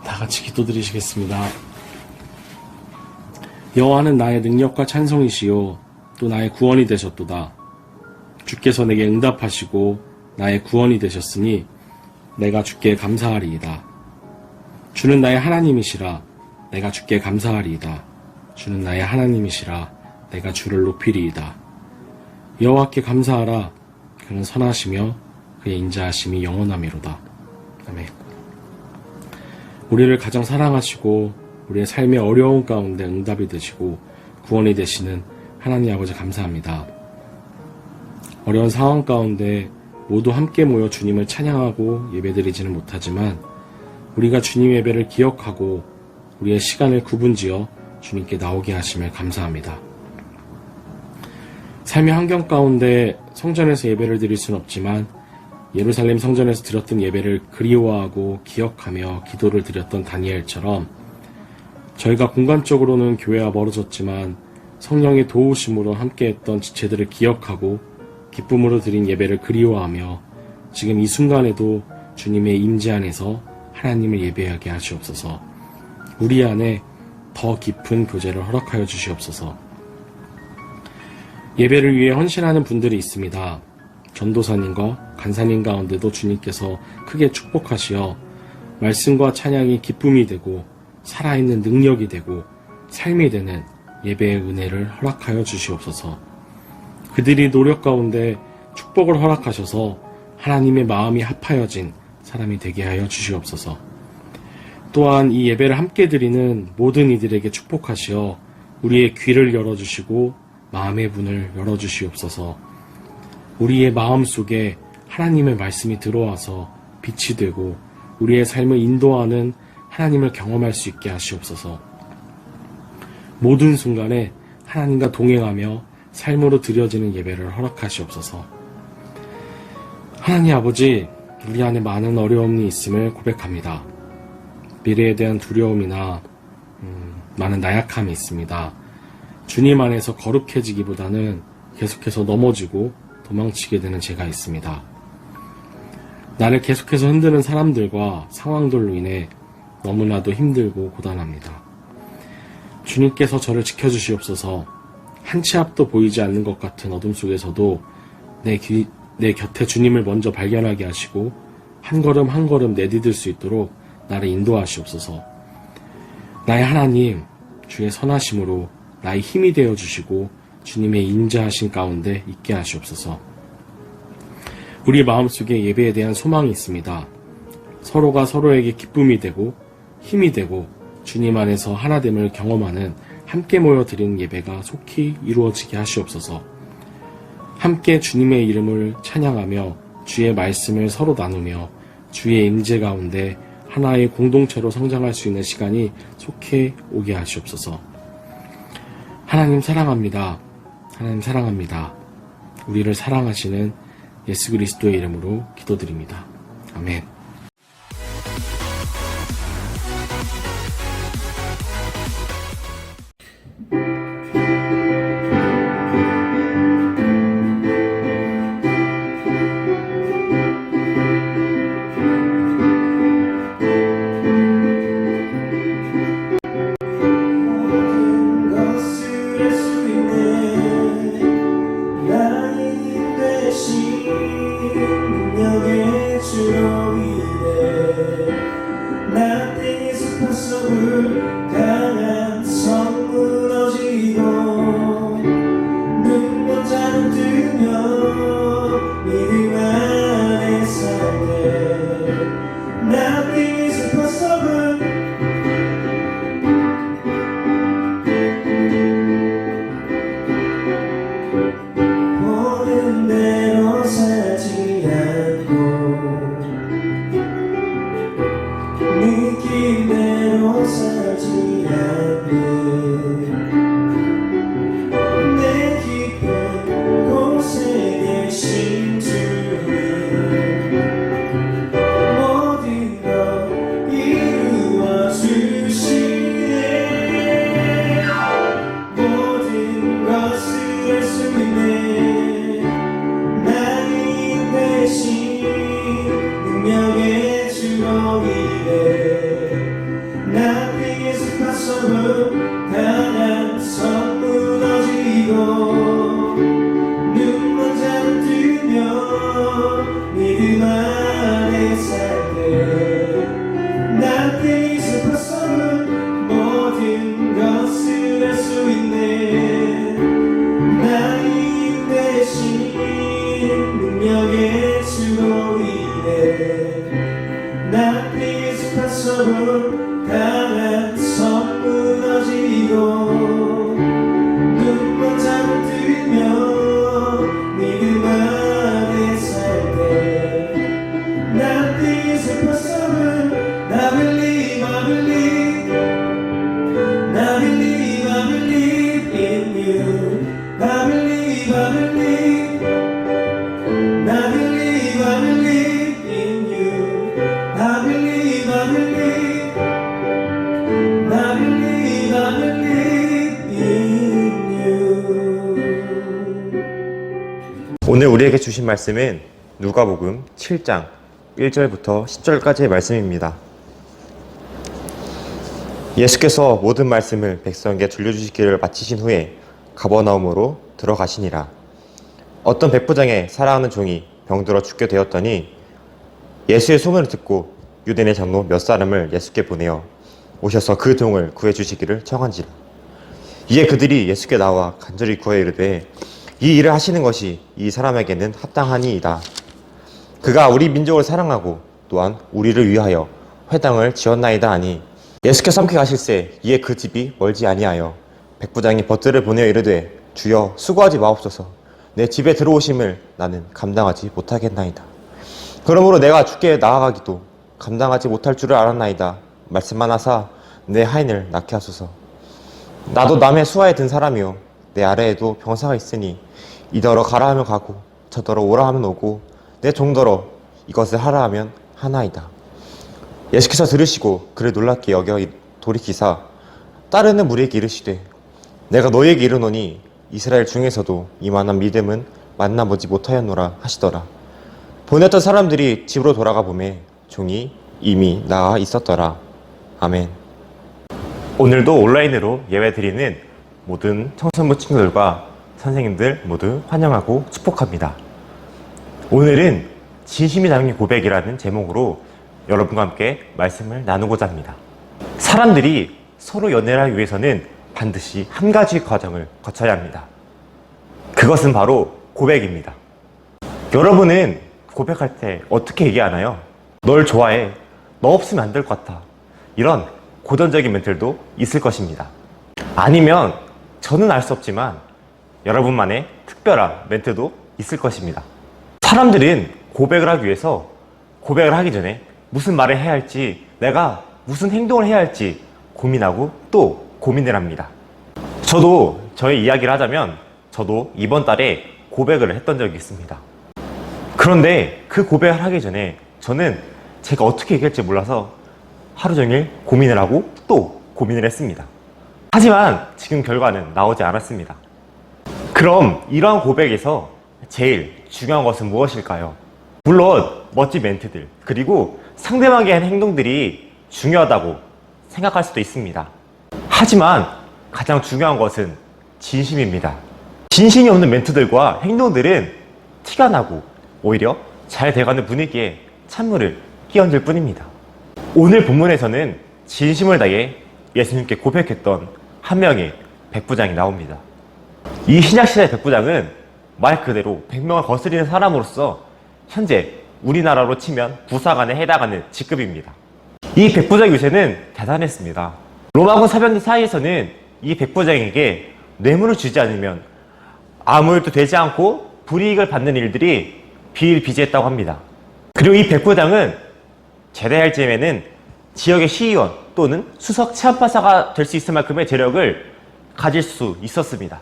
다 같이 기도드리시겠습니다. 여호와는 나의 능력과 찬송이시요 또 나의 구원이 되셨도다. 주께서 내게 응답하시고 나의 구원이 되셨으니 내가 주께 감사하리이다. 주는 나의 하나님이시라 내가 주께 감사하리이다. 주는 나의 하나님이시라 내가 주를 높이리이다. 여호와께 감사하라. 그는 선하시며 그의 인자하심이 영원하미로다. 아멘. 우리를 가장 사랑하시고 우리의 삶의 어려운 가운데 응답이 되시고 구원이 되시는 하나님 아버지 감사합니다. 어려운 상황 가운데 모두 함께 모여 주님을 찬양하고 예배드리지는 못하지만 우리가 주님 예배를 기억하고 우리의 시간을 구분지어 주님께 나오게 하심을 감사합니다. 삶의 환경 가운데 성전에서 예배를 드릴 수는 없지만 예루살렘 성전에서 드렸던 예배를 그리워하고 기억하며 기도를 드렸던 다니엘처럼 저희가 공간적으로는 교회와 멀어졌지만 성령의 도우심으로 함께했던 지체들을 기억하고 기쁨으로 드린 예배를 그리워하며 지금 이 순간에도 주님의 임재 안에서 하나님을 예배하게 하시옵소서. 우리 안에 더 깊은 교제를 허락하여 주시옵소서. 예배를 위해 헌신하는 분들이 있습니다. 전도사님과 간사님 가운데도 주님께서 크게 축복하시어 말씀과 찬양이 기쁨이 되고 살아있는 능력이 되고 삶이 되는 예배의 은혜를 허락하여 주시옵소서. 그들이 노력 가운데 축복을 허락하셔서 하나님의 마음이 합하여진 사람이 되게 하여 주시옵소서. 또한 이 예배를 함께 드리는 모든 이들에게 축복하시어 우리의 귀를 열어주시고 마음의 문을 열어주시옵소서. 우리의 마음 속에 하나님의 말씀이 들어와서 빛이 되고 우리의 삶을 인도하는 하나님을 경험할 수 있게 하시옵소서. 모든 순간에 하나님과 동행하며 삶으로 드려지는 예배를 허락하시옵소서. 하나님 아버지, 우리 안에 많은 어려움이 있음을 고백합니다. 미래에 대한 두려움이나 많은 나약함이 있습니다. 주님 안에서 거룩해지기보다는 계속해서 넘어지고 도망치게 되는 죄가 있습니다. 나를 계속해서 흔드는 사람들과 상황들로 인해 너무나도 힘들고 고단합니다. 주님께서 저를 지켜주시옵소서. 한 치 앞도 보이지 않는 것 같은 어둠 속에서도 내 곁에 주님을 먼저 발견하게 하시고 한 걸음 한 걸음 내디딜 수 있도록 나를 인도하시옵소서. 나의 하나님, 주의 선하심으로 나의 힘이 되어주시고 주님의 인자하신 가운데 있게 하시옵소서. 우리 마음속에 예배에 대한 소망이 있습니다. 서로가 서로에게 기쁨이 되고 힘이 되고 주님 안에서 하나됨을 경험하는 함께 모여 드리는 예배가 속히 이루어지게 하시옵소서. 함께 주님의 이름을 찬양하며 주의 말씀을 서로 나누며 주의 임재 가운데 하나의 공동체로 성장할 수 있는 시간이 속히 오게 하시옵소서. 하나님 사랑합니다. 하나님 사랑합니다. 우리를 사랑하시는 예수 그리스도의 이름으로 기도드립니다. 아멘. 능력의 주로 오늘 우리에게 주신 말씀은 누가복음 7장 1절부터 10절까지의 말씀입니다. 예수께서 모든 말씀을 백성에게 들려주시기를 마치신 후에 가버나움으로 들어가시니라. 어떤 백부장의 사랑하는 종이 병들어 죽게 되었더니 예수의 소문을 듣고 유대인의 장로 몇 사람을 예수께 보내어 오셔서 그 종을 구해주시기를 청한지라. 이에 그들이 예수께 나와 간절히 구하여 이르되 이 일을 하시는 것이 이 사람에게는 합당하니이다. 그가 우리 민족을 사랑하고 또한 우리를 위하여 회당을 지었나이다 하니 예수께서 함께 가실새 이에 그 집이 멀지 아니하여 백부장이 벗들을 보내어 이르되 주여 수고하지 마옵소서. 내 집에 들어오심을 나는 감당하지 못하겠나이다. 그러므로 내가 주께 나아가기도 감당하지 못할 줄을 알았나이다. 말씀만 하사 내 하인을 낳게 하소서. 나도 남의 수하에 든 사람이요 내 아래에도 병사가 있으니 이더러 가라 하면 가고 저더러 오라 하면 오고 내 종더러 이것을 하라 하면 하나이다. 예수께서 들으시고 그를 놀랍게 여겨 돌이키사 따르는 무리에게 이르시되 내가 너희에게 이르노니 이스라엘 중에서도 이만한 믿음은 만나보지 못하였노라 하시더라. 보냈던 사람들이 집으로 돌아가 보매 종이 이미 나아 있었더라. 아멘. 오늘도 온라인으로 예배드리는 모든 청소년부 친구들과 선생님들 모두 환영하고 축복합니다. 오늘은 진심이 담긴 고백이라는 제목으로 여러분과 함께 말씀을 나누고자 합니다. 사람들이 서로 연애를 하기 위해서는 반드시 한 가지 과정을 거쳐야 합니다. 그것은 바로 고백입니다. 여러분은 고백할 때 어떻게 얘기하나요? 널 좋아해. 너 없으면 안 될 것 같아. 이런 고전적인 멘트도 있을 것입니다. 아니면 저는 알 수 없지만 여러분만의 특별한 멘트도 있을 것입니다. 사람들은 고백을 하기 위해서 고백을 하기 전에 무슨 말을 해야 할지, 내가 무슨 행동을 해야 할지 고민하고 또 고민을 합니다. 저도 저의 이야기를 하자면 저도 이번 달에 고백을 했던 적이 있습니다. 그런데 그 고백을 하기 전에 저는 제가 어떻게 얘기할지 몰라서 하루 종일 고민을 하고 또 고민을 했습니다. 하지만 지금 결과는 나오지 않았습니다. 그럼 이러한 고백에서 제일 중요한 것은 무엇일까요? 물론 멋진 멘트들 그리고 상대방의 한 행동들이 중요하다고 생각할 수도 있습니다. 하지만 가장 중요한 것은 진심입니다. 진심이 없는 멘트들과 행동들은 티가 나고 오히려 잘 돼가는 분위기에 찬물을 끼얹을 뿐입니다. 오늘 본문에서는 진심을 다해 예수님께 고백했던 한 명의 백부장이 나옵니다. 이 신약시대의 백부장은 말 그대로 100명을 거스리는 사람으로서 현재 우리나라로 치면 부사관에 해당하는 직급입니다. 이 백부장 유세는 대단했습니다. 로마군 사병들 사이에서는 이 백부장에게 뇌물을 주지 않으면 아무 일도 되지 않고 불이익을 받는 일들이 비일비재했다고 합니다. 그리고 이 백부장은 제대할 즈음에는 지역의 시의원 또는 수석 치안파사가 될 수 있을 만큼의 재력을 가질 수 있었습니다.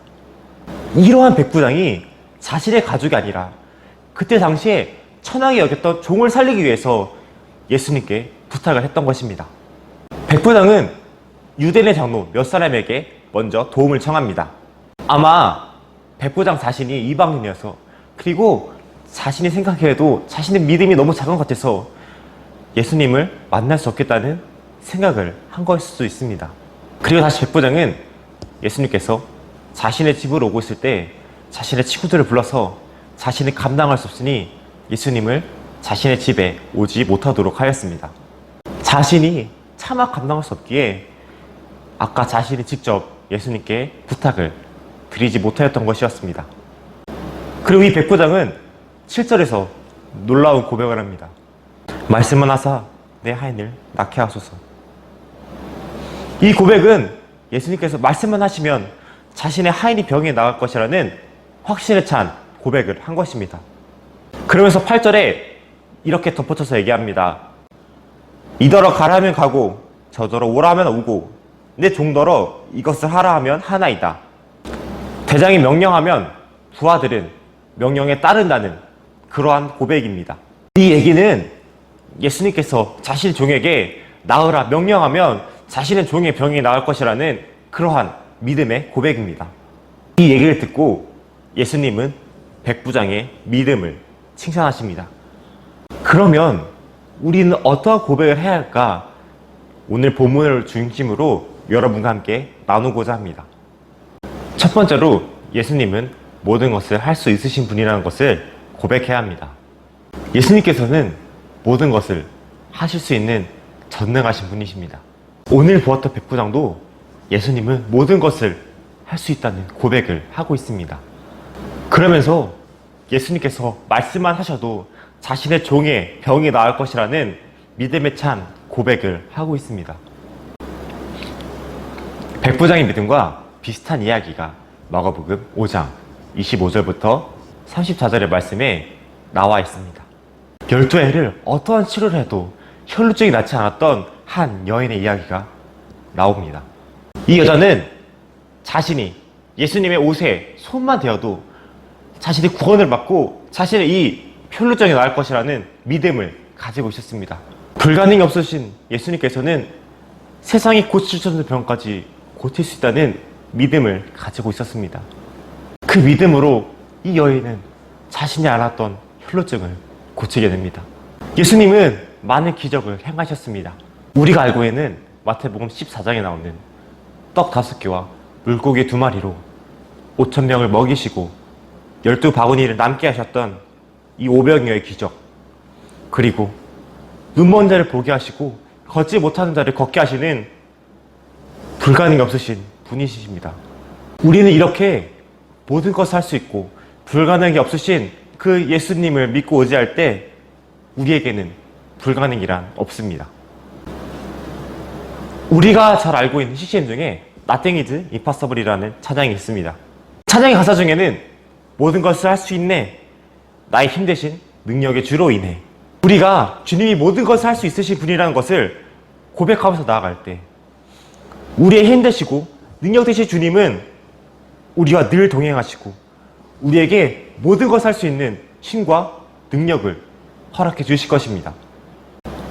이러한 백부장이 자신의 가족이 아니라 그때 당시에 천하게 여겼던 종을 살리기 위해서 예수님께 부탁을 했던 것입니다. 백부장은 유대인의 장로 몇 사람에게 먼저 도움을 청합니다. 아마 백부장 자신이 이방인이어서 그리고 자신이 생각해도 자신의 믿음이 너무 작은 것 같아서 예수님을 만날 수 없겠다는 생각을 한 것일 수도 있습니다. 그리고 다시 백부장은 예수님께서 자신의 집으로 오고 있을 때 자신의 친구들을 불러서 자신이 감당할 수 없으니 예수님을 자신의 집에 오지 못하도록 하였습니다. 자신이 차마 감당할 수 없기에 아까 자신이 직접 예수님께 부탁을 드리지 못하였던 것이었습니다. 그리고 이 백부장은 7절에서 놀라운 고백을 합니다. 말씀만 하사 내 하인을 낳게 하소서. 이 고백은 예수님께서 말씀만 하시면 자신의 하인이 병에 나갈 것이라는 확신에 찬 고백을 한 것입니다. 그러면서 8절에 이렇게 덧붙여서 얘기합니다. 이더러 가라 하면 가고 저더러 오라 하면 오고 내 종더러 이것을 하라 하면 하나이다. 대장이 명령하면 부하들은 명령에 따른다는 그러한 고백입니다. 이 얘기는 예수님께서 자신 종에게 나으라 명령하면 자신의 종의 병이 나을 것이라는 그러한 믿음의 고백입니다. 이 얘기를 듣고 예수님은 백부장의 믿음을 칭찬하십니다. 그러면 우리는 어떠한 고백을 해야 할까? 오늘 본문을 중심으로 여러분과 함께 나누고자 합니다. 첫 번째로 예수님은 모든 것을 할 수 있으신 분이라는 것을 고백해야 합니다. 예수님께서는 모든 것을 하실 수 있는 전능하신 분이십니다. 오늘 보았던 백부장도 예수님은 모든 것을 할 수 있다는 고백을 하고 있습니다. 그러면서 예수님께서 말씀만 하셔도 자신의 종의 병이 나을 것이라는 믿음에 찬 고백을 하고 있습니다. 백부장의 믿음과 비슷한 이야기가 마가복음 5장 25절부터 34절의 말씀에 나와 있습니다. 12해를 어떠한 치료를 해도 혈루증이 낫지 않았던 한 여인의 이야기가 나옵니다. 이 여자는 자신이 예수님의 옷에 손만 대어도 자신이 구원을 받고 자신의 이 혈루증이 나을 것이라는 믿음을 가지고 있었습니다. 불가능이 없으신 예수님께서는 세상이 고칠 수 없는 병까지 고칠 수 있다는 믿음을 가지고 있었습니다. 그 믿음으로 이 여인은 자신이 알았던 혈루증을 고치게 됩니다. 예수님은 많은 기적을 행하셨습니다. 우리가 알고 있는 마태복음 14장에 나오는 떡 5개와 물고기 2마리로 5,000명을 먹이시고 12바구니를 남게 하셨던 이 오병이어의 기적, 그리고 눈먼 자를 보게 하시고 걷지 못하는 자를 걷게 하시는 불가능이 없으신 분이십니다. 우리는 이렇게 모든 것을 할 수 있고 불가능이 없으신 그 예수님을 믿고 의지할 때 우리에게는 불가능이란 없습니다. 우리가 잘 알고 있는 CCM 중에 Nothing is impossible이라는 찬양이 있습니다. 찬양의 가사 중에는 모든 것을 할 수 있네, 나의 힘 대신 능력의 주로 인해, 우리가 주님이 모든 것을 할 수 있으신 분이라는 것을 고백하면서 나아갈 때 우리의 힘 되시고 능력 되신 주님은 우리와 늘 동행하시고 우리에게 모든 것을 할 수 있는 힘과 능력을 허락해 주실 것입니다.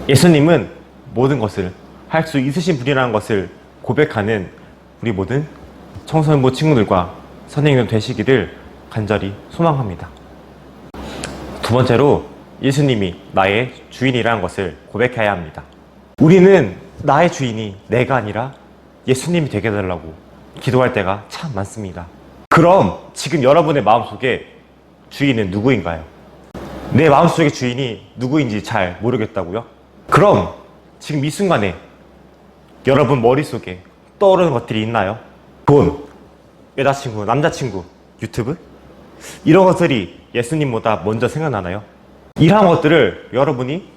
예수님은 모든 것을 할 수 있으신 분이라는 것을 고백하는 우리 모든 청소년부 친구들과 선생님들 되시기를 간절히 소망합니다. 두 번째로 예수님이 나의 주인이라는 것을 고백해야 합니다. 우리는 나의 주인이 내가 아니라 예수님이 되게 해달라고 기도할 때가 참 많습니다. 그럼 지금 여러분의 마음속에 주인은 누구인가요? 내 마음속의 주인이 누구인지 잘 모르겠다고요? 그럼 지금 이 순간에 여러분 머릿속에 떠오르는 것들이 있나요? 돈, 여자친구, 남자친구, 유튜브? 이런 것들이 예수님보다 먼저 생각나나요? 이러한 것들을 여러분이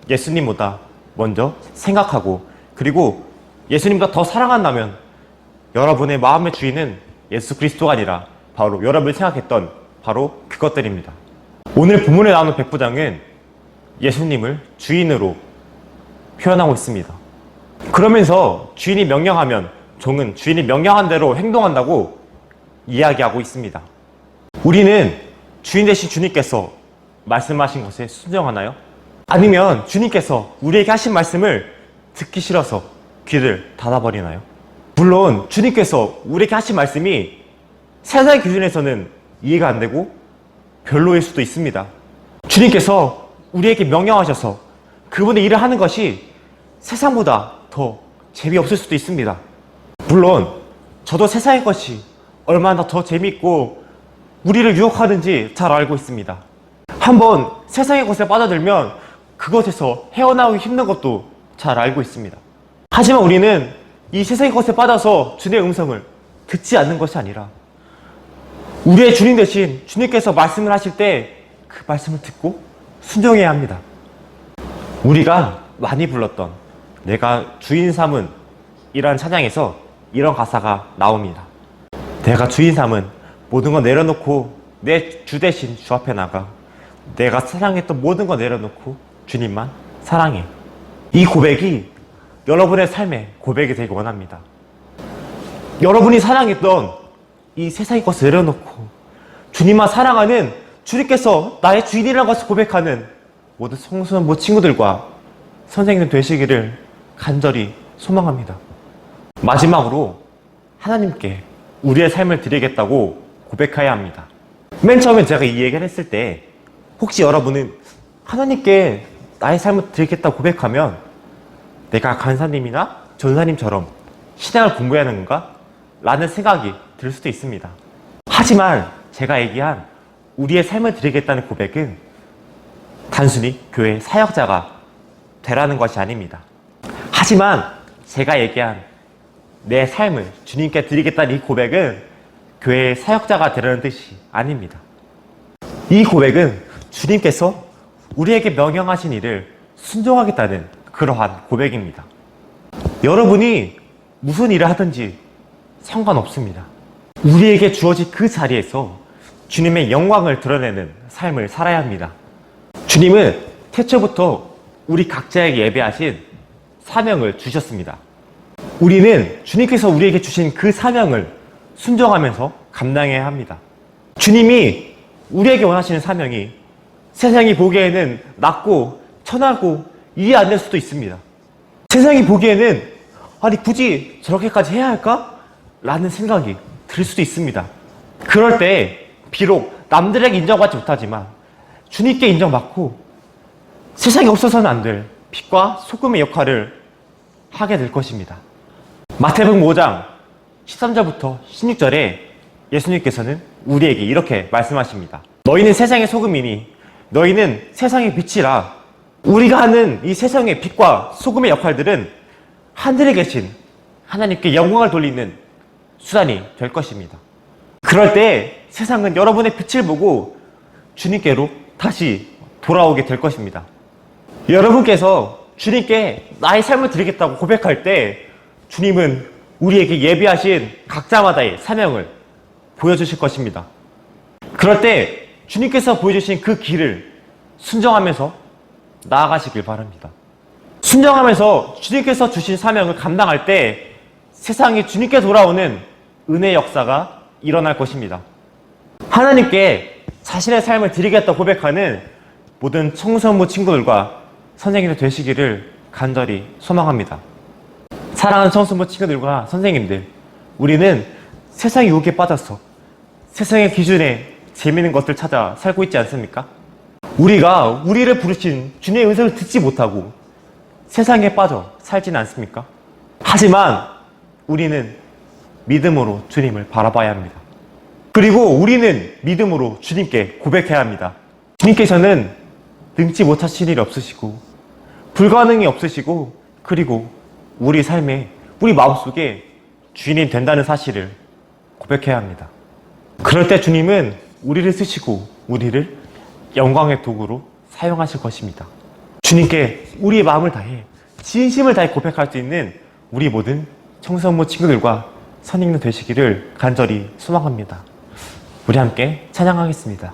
예수님보다 먼저 생각하고 그리고 예수님보다 더 사랑한다면 여러분의 마음의 주인은 예수 그리스도가 아니라 바로 여러분이 생각했던 바로 그것들입니다. 오늘 본문에 나오는 백부장은 예수님을 주인으로 표현하고 있습니다. 그러면서 주인이 명령하면 종은 주인이 명령한 대로 행동한다고 이야기하고 있습니다. 우리는 주인 되신 주님께서 말씀하신 것에 순종하나요? 아니면 주님께서 우리에게 하신 말씀을 듣기 싫어서 귀를 닫아버리나요? 물론 주님께서 우리에게 하신 말씀이 세상의 기준에서는 이해가 안 되고 별로일 수도 있습니다. 주님께서 우리에게 명령하셔서 그분의 일을 하는 것이 세상보다 더 재미없을 수도 있습니다. 물론 저도 세상의 것이 얼마나 더 재미있고 우리를 유혹하는지 잘 알고 있습니다. 한번 세상의 것에 빠져들면 그것에서 헤어나오기 힘든 것도 잘 알고 있습니다. 하지만 우리는 이 세상의 것에 빠져서 주님의 음성을 듣지 않는 것이 아니라 우리의 주님 대신 주님께서 말씀을 하실 때 그 말씀을 듣고 순종해야 합니다. 우리가 많이 불렀던 내가 주인 삼은 이라는 찬양에서 이런 가사가 나옵니다. 내가 주인 삼은 모든 거 내려놓고 내 주 대신 주 앞에 나가 내가 사랑했던 모든 거 내려놓고 주님만 사랑해. 이 고백이 여러분의 삶의 고백이 되기 원합니다. 여러분이 사랑했던 이 세상의 것을 내려놓고 주님만 사랑하는 주님께서 나의 주인이라는 것을 고백하는 모든 성소년부 친구들과 선생님 되시기를 간절히 소망합니다. 마지막으로 하나님께 우리의 삶을 드리겠다고 고백해야 합니다. 맨 처음에 제가 이 얘기를 했을 때 혹시 여러분은 하나님께 나의 삶을 드리겠다고 고백하면 내가 간사님이나 전사님처럼 신앙을 공부해야 하는 건가? 라는 생각이 들 수도 있습니다. 하지만 제가 얘기한 우리의 삶을 드리겠다는 고백은 단순히 교회 사역자가 되라는 것이 아닙니다. 하지만 제가 얘기한 내 삶을 주님께 드리겠다는 이 고백은 교회의 사역자가 되라는 뜻이 아닙니다. 이 고백은 주님께서 우리에게 명령하신 일을 순종하겠다는 그러한 고백입니다. 여러분이 무슨 일을 하든지 상관없습니다. 우리에게 주어진 그 자리에서 주님의 영광을 드러내는 삶을 살아야 합니다. 주님은 태초부터 우리 각자에게 예배하신 사명을 주셨습니다. 우리는 주님께서 우리에게 주신 그 사명을 순종하면서 감당해야 합니다. 주님이 우리에게 원하시는 사명이 세상이 보기에는 낮고 천하고 이해 안 될 수도 있습니다. 세상이 보기에는 아니 굳이 저렇게까지 해야 할까? 라는 생각이 들 수도 있습니다. 그럴 때 비록 남들에게 인정받지 못하지만 주님께 인정받고 세상에 없어서는 안 될 빛과 소금의 역할을 하게 될 것입니다. 마태복음 5장 13절부터 16절에 예수님께서는 우리에게 이렇게 말씀하십니다. 너희는 세상의 소금이니 너희는 세상의 빛이라. 우리가 하는 이 세상의 빛과 소금의 역할들은 하늘에 계신 하나님께 영광을 돌리는 수단이 될 것입니다. 그럴 때 세상은 여러분의 빛을 보고 주님께로 다시 돌아오게 될 것입니다. 여러분께서 주님께 나의 삶을 드리겠다고 고백할 때 주님은 우리에게 예비하신 각자마다의 사명을 보여주실 것입니다. 그럴 때 주님께서 보여주신 그 길을 순종하면서 나아가시길 바랍니다. 순종하면서 주님께서 주신 사명을 감당할 때 세상이 주님께 돌아오는 은혜의 역사가 일어날 것입니다. 하나님께 자신의 삶을 드리겠다 고백하는 모든 청소년부 친구들과 선생님들 되시기를 간절히 소망합니다. 사랑하는 청소년부 친구들과 선생님들, 우리는 세상의 유혹에 빠져서 세상의 기준에 재미있는 것들 찾아 살고 있지 않습니까? 우리가 우리를 부르신 주님의 음성을 듣지 못하고 세상에 빠져 살지는 않습니까? 하지만 우리는 믿음으로 주님을 바라봐야 합니다. 그리고 우리는 믿음으로 주님께 고백해야 합니다. 주님께서는 능치 못하실 일이 없으시고 불가능이 없으시고 그리고 우리 삶에 우리 마음속에 주인이 된다는 사실을 고백해야 합니다. 그럴 때 주님은 우리를 쓰시고 우리를 영광의 도구로 사용하실 것입니다. 주님께 우리의 마음을 다해 진심을 다해 고백할 수 있는 우리 모든 청소년부 친구들과 선생님 되시기를 간절히 소망합니다. 우리 함께 찬양하겠습니다.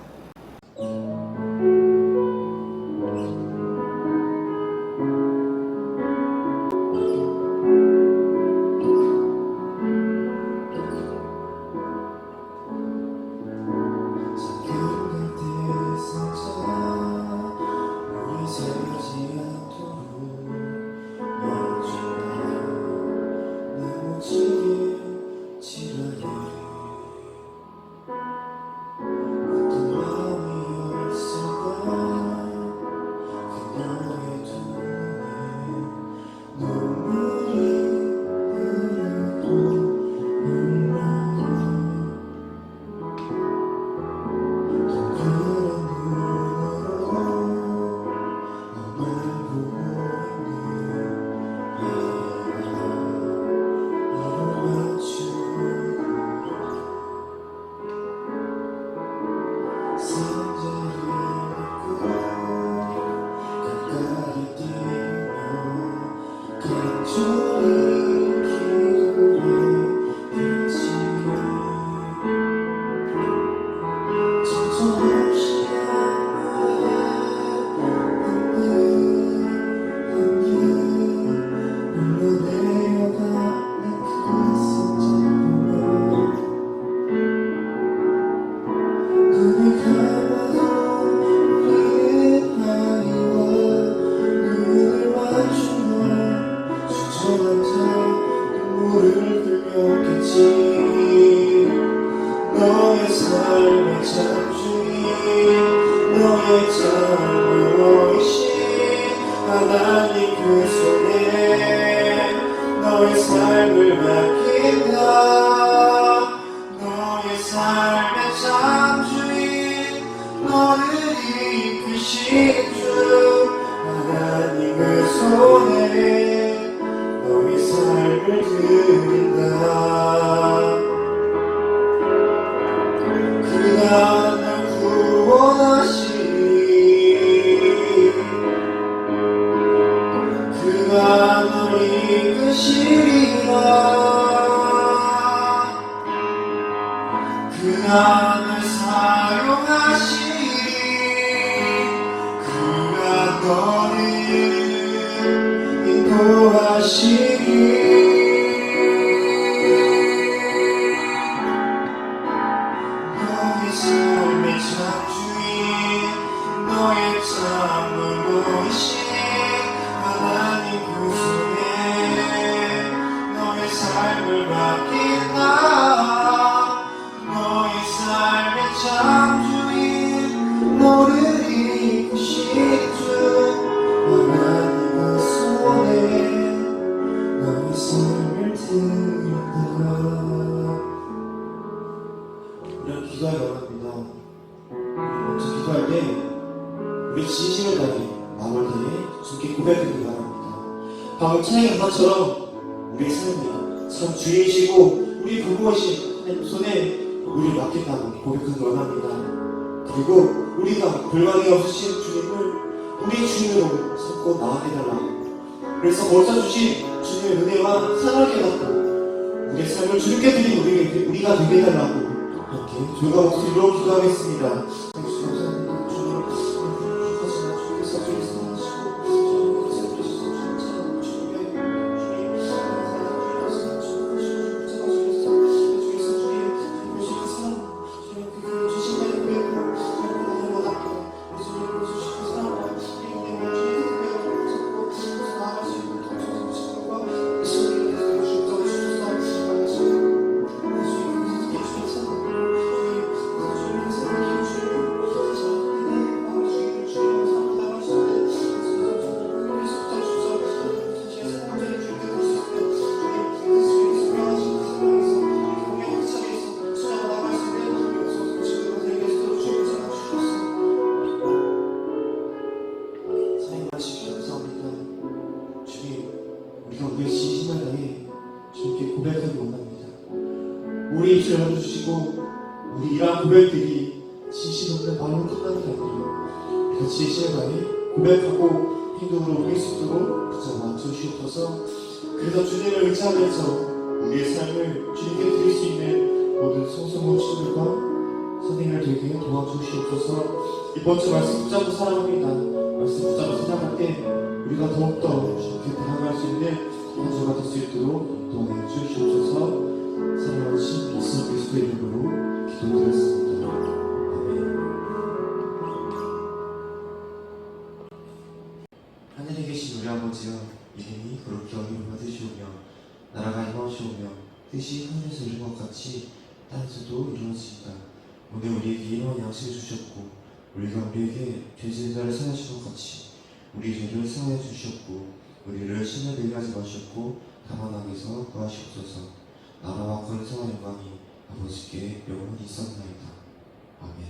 지르게 너의 참으로이신 하나님 그 손에 너의 삶을 맡긴다. 너의 삶의 창조인 너를 이끄신 주 하나님 그 손에 너의 삶을 드린다. 그가 널 구원하시니 그가 널 이끄시리라. 그가 널 사용하시니 그가 너를 인도하시니 너의 삶의 창조인 너의 참으로이신 하나님 그 손에 너의 삶을 맡긴다. 너의 삶의 창조인 너를 이끄신 주 하나님 그 손에 너의 삶을 드린다. 우리는 기도할 원합니다. 먼저 기도할 때 우리 진심을 다해 마음을 다해 주께 고백하기 바랍니다. 방금 찬양의 가사처럼 우리의 삶이 참 주이시고 우리 부모이신 하나님 손에 우리를 맡긴다고 고백하기 원합니다. 그리고 우리가 불만이 없으신 주님을 우리 주님으로 삼고 나아게 달라고. 그래서 벌써 주신 주님의 은혜와 사랑을 깨닫고 우리의 삶을 주님께 드린 우리가 되게 달라고 함께 조용한 목소리로 기도하겠습니다. 주님 감사합니다. 주님 하시나 주께서 주님 사랑하시고 우리의 진심을 다해 주님께 고백하기 원합니다. 우리 입술 열어주시고 우리 이러한 고백들이 진심 없는 말로 끝나는 게 아니라 우리가 진심을 다해 고백하고 행동으로 보일 수 있도록 붙잡아 주시옵소서. 그래서 주님을 의지하면서 우리의 삶을 주님께 드릴 수 있는 모든 성소문 친구들과 선행을 되게 도와주시옵소서. 이번 주 말씀 붙잡고 사랑합니다. 말씀 붙잡고 사랑할 때 우리가 더욱더 주님께 다가갈 수 있는 한 주가 될 수 있도록 도와내 주시옵소서. 사랑하신 예수 그리스도의 이름으로 기도드렸습니다. 아멘. 하늘에 계신 우리 아버지여, 이름이 거룩히 여김을 받으시오며 나라가 임하시오며 뜻이 하늘에서 이룬 것 같이 땅에서도 이루어지이다. 오늘 우리에게 일용할 양식을 주셨고 우리가 우리에게 죄지은 자를 사하신 것 같이 우리 죄를 사하여 주시옵고 우리를 시험에 들게 하지 마시옵고 다만 악에서 구하시옵소서. 나라와 권세와 영광이 아버지께 영원히 있었나이다. 아멘.